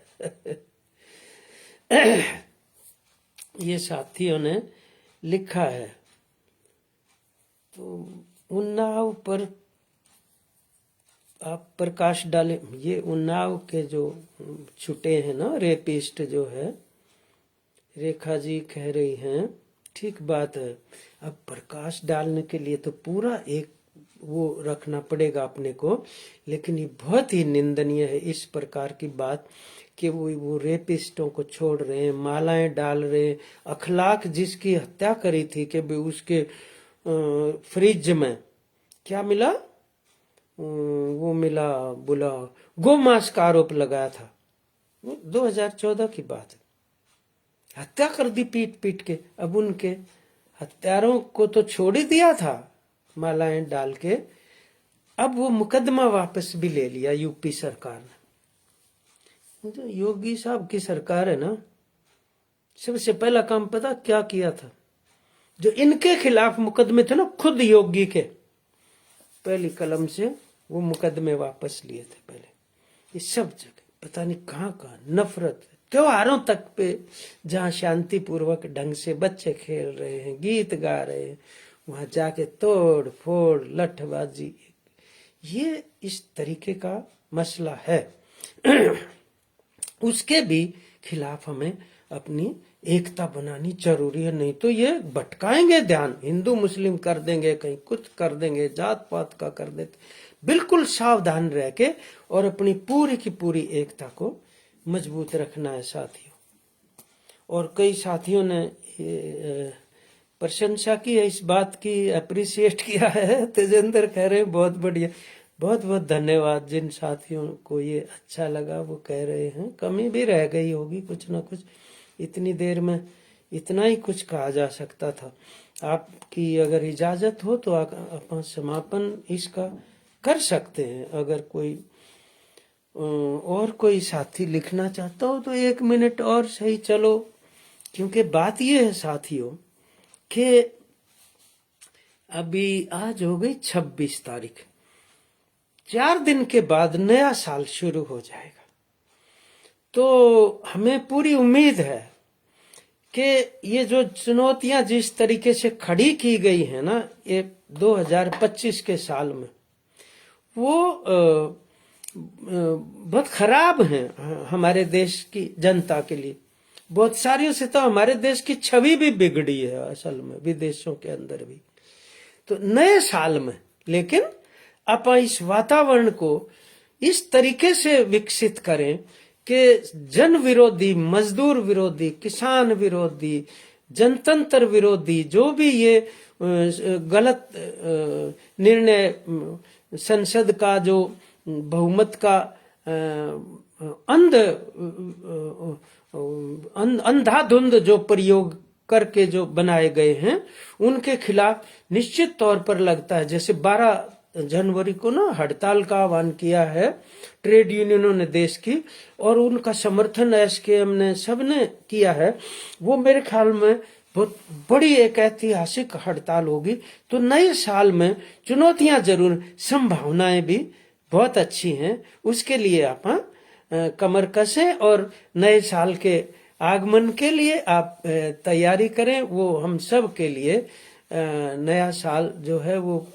ये साथियों ने लिखा है। तो उन्नाव पर आप प्रकाश डालें। ये उन्नाव के जो छुटे हैं ना रेपिस्ट जो है, रेखा जी कह रही हैं ठीक बात है। अब प्रकाश डालने के लिए तो पूरा एक वो रखना पड़ेगा अपने को, लेकिन ये बहुत ही निंदनीय है इस प्रकार की बात कि वो रेपिस्टों को छोड़ रहे हैं, मालाएं डाल रहे हैं। अखलाक जिसकी हत्या करी थी कि उसके फ्रिज में क्या मिला, वो मिला बुला गोमांस का आरोप लगाया था, वो 2014 की बात है। हत्या कर दी पीट पीट के। अब उनके हत्यारों को तो छोड़ ही दिया था मालाएं डाल के, अब वो मुकदमा वापस भी ले लिया यूपी सरकार ने। जो योगी साहब की सरकार है ना, सबसे पहला काम पता क्या किया था? जो इनके खिलाफ मुकदमे थे ना, खुद योगी के पहली कलम से वो मुकदमे वापस लिए थे पहले। ये सब जगह पता नहीं कहाँ कहाँ नफरत, त्योहारों तक पे जहाँ शांति पूर्वक ढंग से बच्चे खेल रहे हैं, गीत गा रहे हैं, वहां जाके तोड़ फोड़ लठबाजी, ये इस तरीके का मसला है। उसके भी खिलाफ हमें अपनी एकता बनानी जरूरी है, नहीं तो ये भटकाएंगे ध्यान, हिंदू मुस्लिम कर देंगे, कहीं कुछ कर देंगे, जात पात का कर देते। बिल्कुल सावधान रह के और अपनी पूरी की पूरी एकता को मजबूत रखना है साथियों। और कई साथियों ने प्रशंसा की है इस बात की, अप्रिशिएट किया है। तेजेंद्र कह रहे हैं बहुत बढ़िया, बहुत बहुत धन्यवाद। जिन साथियों को ये अच्छा लगा वो कह रहे हैं, कमी भी रह गई होगी कुछ ना कुछ, इतनी देर में इतना ही कुछ कहा जा सकता था। आपकी अगर इजाजत हो तो अपन समापन इसका कर सकते हैं। अगर कोई और कोई साथी लिखना चाहता हो तो 1 मिनट और सही, चलो। क्योंकि बात ये है साथियों कि अभी आज हो गई 26 तारीख, 4 दिन के बाद नया साल शुरू हो जाएगा। तो हमें पूरी उम्मीद है कि ये जो चुनौतियां जिस तरीके से खड़ी की गई है ना ये 2025 के साल में, वो बहुत खराब हैं हमारे देश की जनता के लिए। बहुत सारियों से तो हमारे देश की छवि भी बिगड़ी है असल में, विदेशों के अंदर भी। तो नए साल में लेकिन अपन इस वातावरण को इस तरीके से विकसित करें कि जन विरोधी, मजदूर विरोधी, किसान विरोधी, जनतंत्र विरोधी जो भी ये गलत निर्णय संसद का जो बहुमत का अंधाधुंध जो प्रयोग करके जो बनाए गए हैं, उनके खिलाफ निश्चित तौर पर लगता है। जैसे 12 जनवरी को ना हड़ताल का आह्वान किया है ट्रेड यूनियनों ने देश की, और उनका समर्थन एसकेएम ने सबने किया है। वो मेरे ख्याल में बहुत बड़ी एक ऐतिहासिक हड़ताल होगी। तो नए साल में चुनौतियां जरूर, संभावनाएं भी बहुत अच्छी हैं। उसके लिए आप कमर कसें और नए साल के आगमन के लिए आप तैयारी करें। वो हम सब के लिए नया साल जो है वो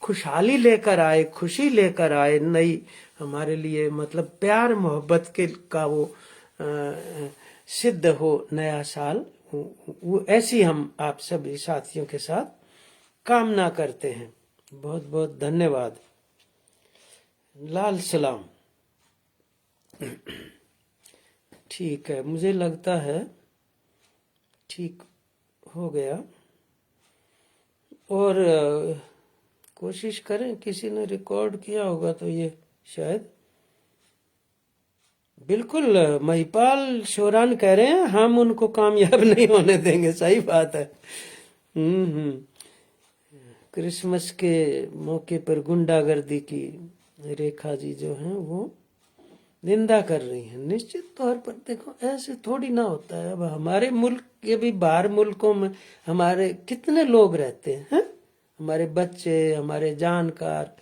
खुशहाली लेकर आए, खुशी लेकर आए, नई हमारे लिए मतलब प्यार मोहब्बत के का वो सिद्ध हो नया साल। वो ऐसी हम आप सभी साथियों के साथ कामना करते हैं। बहुत बहुत धन्यवाद। लाल सलाम। ठीक है, मुझे लगता है ठीक हो गया। और कोशिश करें, किसी ने रिकॉर्ड किया होगा तो ये शायद। बिल्कुल, महिपाल शोरान कह रहे हैं हम उनको कामयाब नहीं होने देंगे। सही बात है। क्रिसमस के मौके पर गुंडागर्दी की रेखा जी जो हैं वो निंदा कर रही हैं। निश्चित तौर पर देखो ऐसे थोड़ी ना होता है। अब हमारे मुल्क के भी बाहर मुल्कों में हमारे कितने लोग रहते हैं, हमारे बच्चे, हमारे जानकार,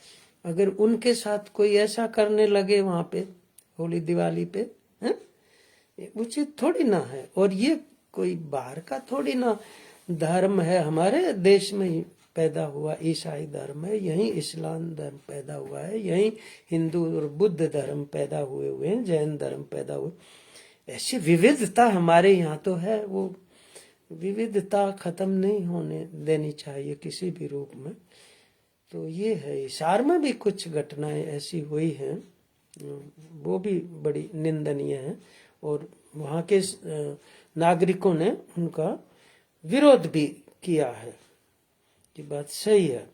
अगर उनके साथ कोई ऐसा करने लगे वहां पे होली दिवाली पे, हैं, उचित थोड़ी ना है। और ये कोई बाहर का थोड़ी ना धर्म है, हमारे देश में ही पैदा हुआ ईसाई धर्म है, यहीं इस्लाम धर्म पैदा हुआ है, यहीं हिंदू और बुद्ध धर्म पैदा हुए हैं, जैन धर्म पैदा हुए। ऐसी विविधता हमारे यहाँ तो है, वो विविधता खत्म नहीं होने देनी चाहिए किसी भी रूप में। तो ये है, हिसार में भी कुछ घटनाएं ऐसी हुई हैं, वो भी बड़ी निंदनीय है, और वहाँ के नागरिकों ने उनका विरोध भी किया है। ये बात सही है।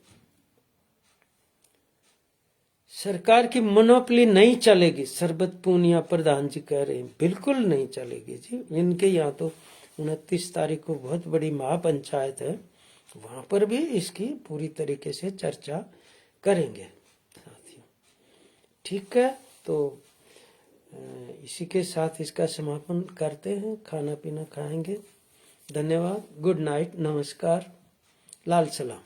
सरकार की मोनोपोली नहीं चलेगी, सरबत पूनिया प्रधान जी कह रहे हैं। बिल्कुल नहीं चलेगी जी। इनके यहाँ तो 29 तारीख को बहुत बड़ी महापंचायत है, वहां पर भी इसकी पूरी तरीके से चर्चा करेंगे साथियों। ठीक है, तो इसी के साथ इसका समापन करते हैं। खाना पीना खाएंगे। धन्यवाद। गुड नाइट, नमस्कार, लाल सलाम।